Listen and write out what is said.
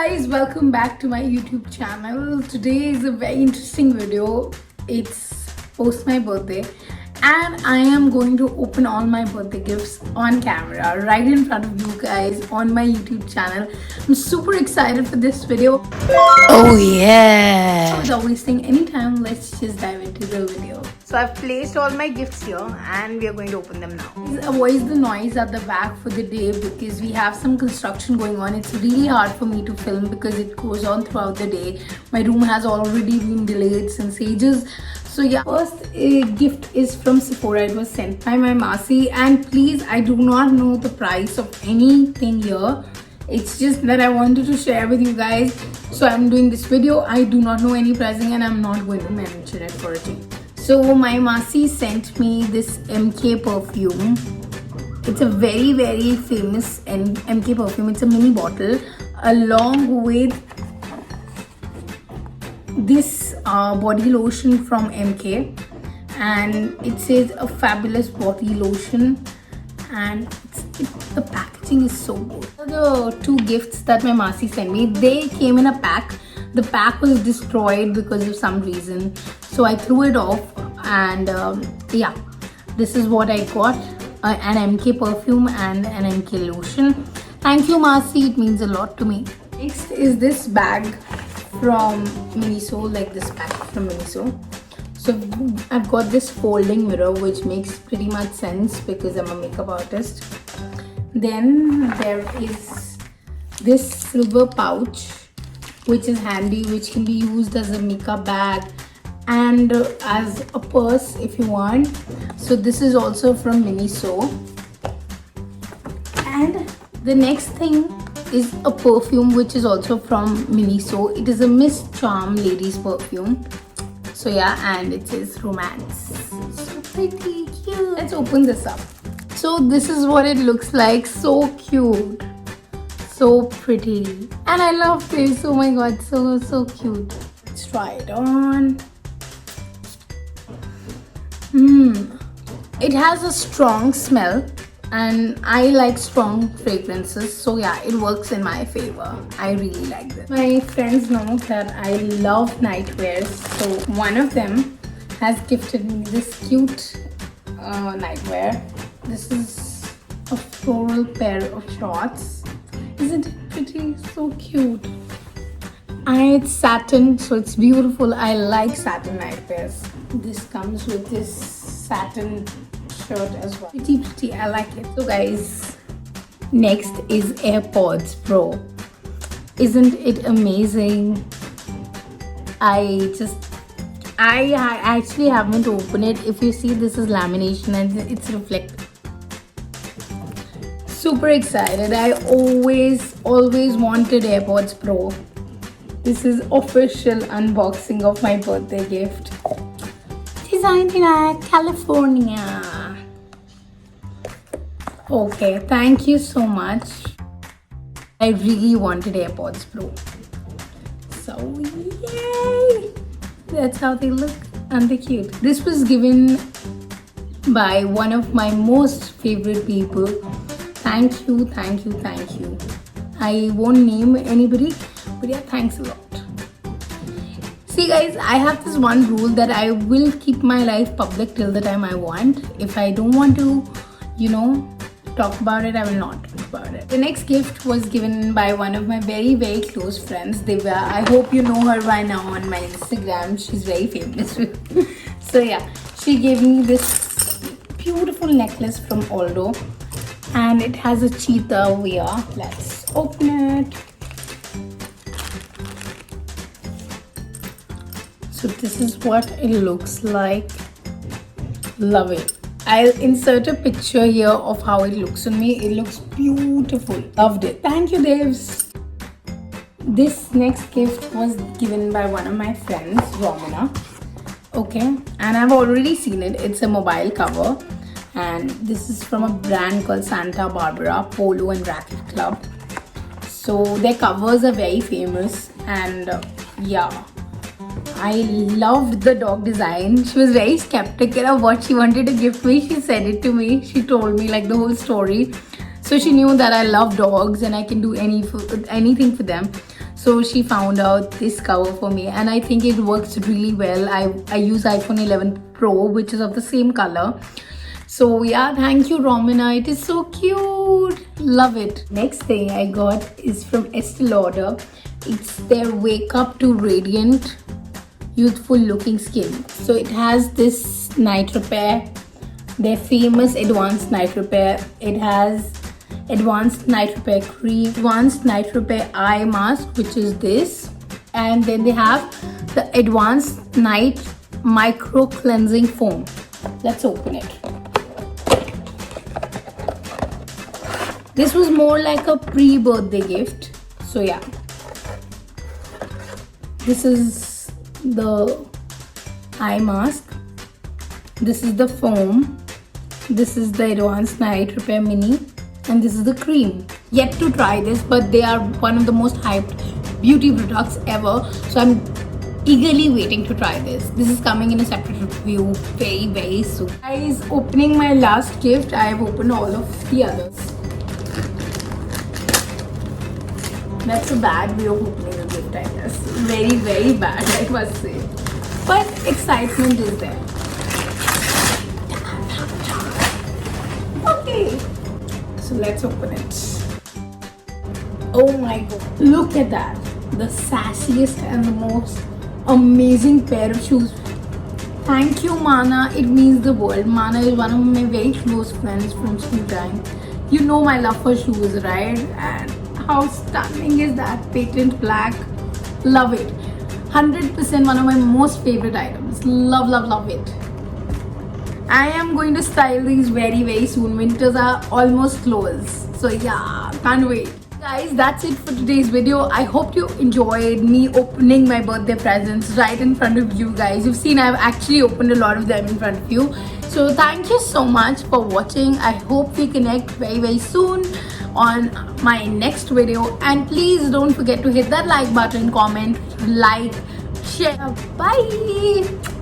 guys, welcome back to my YouTube channel. Today is a very interesting video. It's post my birthday and I am going to open all my birthday gifts on camera right in front of you guys on my YouTube channel. I'm super excited for this video. Oh yeah! Without wasting any time, let's just dive into the video. So I've placed all my gifts here and we are going to open them now. Please avoid the noise at the back for the day because we have some construction going on. It's really hard for me to film because it goes on throughout the day. My room has already been delayed since ages. So yeah, first gift is from Sephora. It was sent by my Masi, and please, I do not know the price of anything here. It's just that I wanted to share with you guys, so I'm doing this video. I do not know any pricing and I'm not going to mention it for a change. So my Masi sent me this MK perfume. It's a very famous MK perfume. It's a mini bottle along with this body lotion from MK, and it says a fabulous body lotion, and the packaging is so good. The two gifts that my Masi sent me, they came in a pack. The pack was destroyed because of some reason, so I threw it off, and yeah, this is what I got, an MK perfume and an MK lotion. Thank you, Masi, it means a lot to me. Next is this bag from Miniso, like this bag from Miniso. So I've got this folding mirror, which makes pretty much sense because I'm a makeup artist. Then there is this silver pouch, which is handy, which can be used as a makeup bag and as a purse if you want. So this is also from Miniso. And the next thing is a perfume which is also from Miniso. It is a Miss Charm ladies perfume. So yeah, and it says romance. So pretty cute. Let's open this up. So this is what it looks like. So cute, so pretty, and I love this. Oh my god, so cute. Let's try it on. It has a strong smell and I like strong fragrances, so yeah, it works in my favor. I really like this. My friends know that I love nightwears, so one of them has gifted me this cute nightwear. This is a floral pair of shorts. Isn't it pretty? So cute. And it's satin, so it's beautiful. I like satin nightwears. This comes with this satin shirt as well. Pretty, I like it. So guys, next is AirPods Pro. Isn't it amazing? I actually haven't opened it. If you see, this is lamination and it's reflective. Super excited. I always wanted AirPods Pro. This is official unboxing of my birthday gift. Designed in California. Okay, thank you so much. I really wanted AirPods Pro. So yay! That's how they look, and they're cute. This was given by one of my most favorite people. Thank you. I won't name anybody, but yeah, thanks a lot. See guys, I have this one rule that I will keep my life public till the time I want. If I don't want to, talk about it, I will not talk about it. The next gift was given by one of my very close friends, Divya. I hope you know her by now on my Instagram. She's very famous. So yeah, she gave me this beautiful necklace from Aldo, and it has a cheetah over here. Let's open it. So this is what it looks like. Love it. I'll insert a picture here of how it looks on me. It looks beautiful. Loved it. Thank you, Devs. This next gift was given by one of my friends, Romina. Okay, and I've already seen it. It's a mobile cover, and this is from a brand called Santa Barbara Polo and Racket Club. So their covers are very famous, and yeah, I loved the dog design. She was very skeptical of what she wanted to gift me. She said it to me. She told me like the whole story. So she knew that I love dogs and I can do anything for them. So she found out this cover for me, and I think it works really well. I use iPhone 11 Pro, which is of the same color. So yeah, thank you Romina, it is so cute, love it. Next thing I got is from Estee Lauder. It's their Wake Up to Radiant Youthful Looking Skin. So it has this night repair, their famous advanced night repair. It has advanced night repair cream, advanced night repair eye mask, which is this, and then they have the advanced night micro cleansing foam. Let's open it. This was more like a pre-birthday gift. So yeah, this is the eye mask, this is the foam, this is the advanced night repair mini, and this is the cream. Yet to try this, but they are one of the most hyped beauty products ever, so I'm eagerly waiting to try this. This is coming in a separate review very soon. Guys, opening my last gift, I have opened all of the others. That's a bad way of opening a gift, I guess. Very bad, I must say. But excitement is there. Okay, so let's open it. Oh my god, look at that. The sassiest and the most amazing pair of shoes. Thank you Mana, it means the world. Mana is one of my very close friends from school time. You know my love for shoes, right? And how stunning is that patent black? Love it. 100% one of my most favorite items. Love it. I am going to style these very soon. Winters are almost close, so yeah, can't wait. Guys, that's it for today's video. I hope you enjoyed me opening my birthday presents right in front of you guys. You've seen I've actually opened a lot of them in front of you. So thank you so much for watching. I hope we connect very soon on my next video, and please don't forget to hit that like button, comment, like, share. Bye.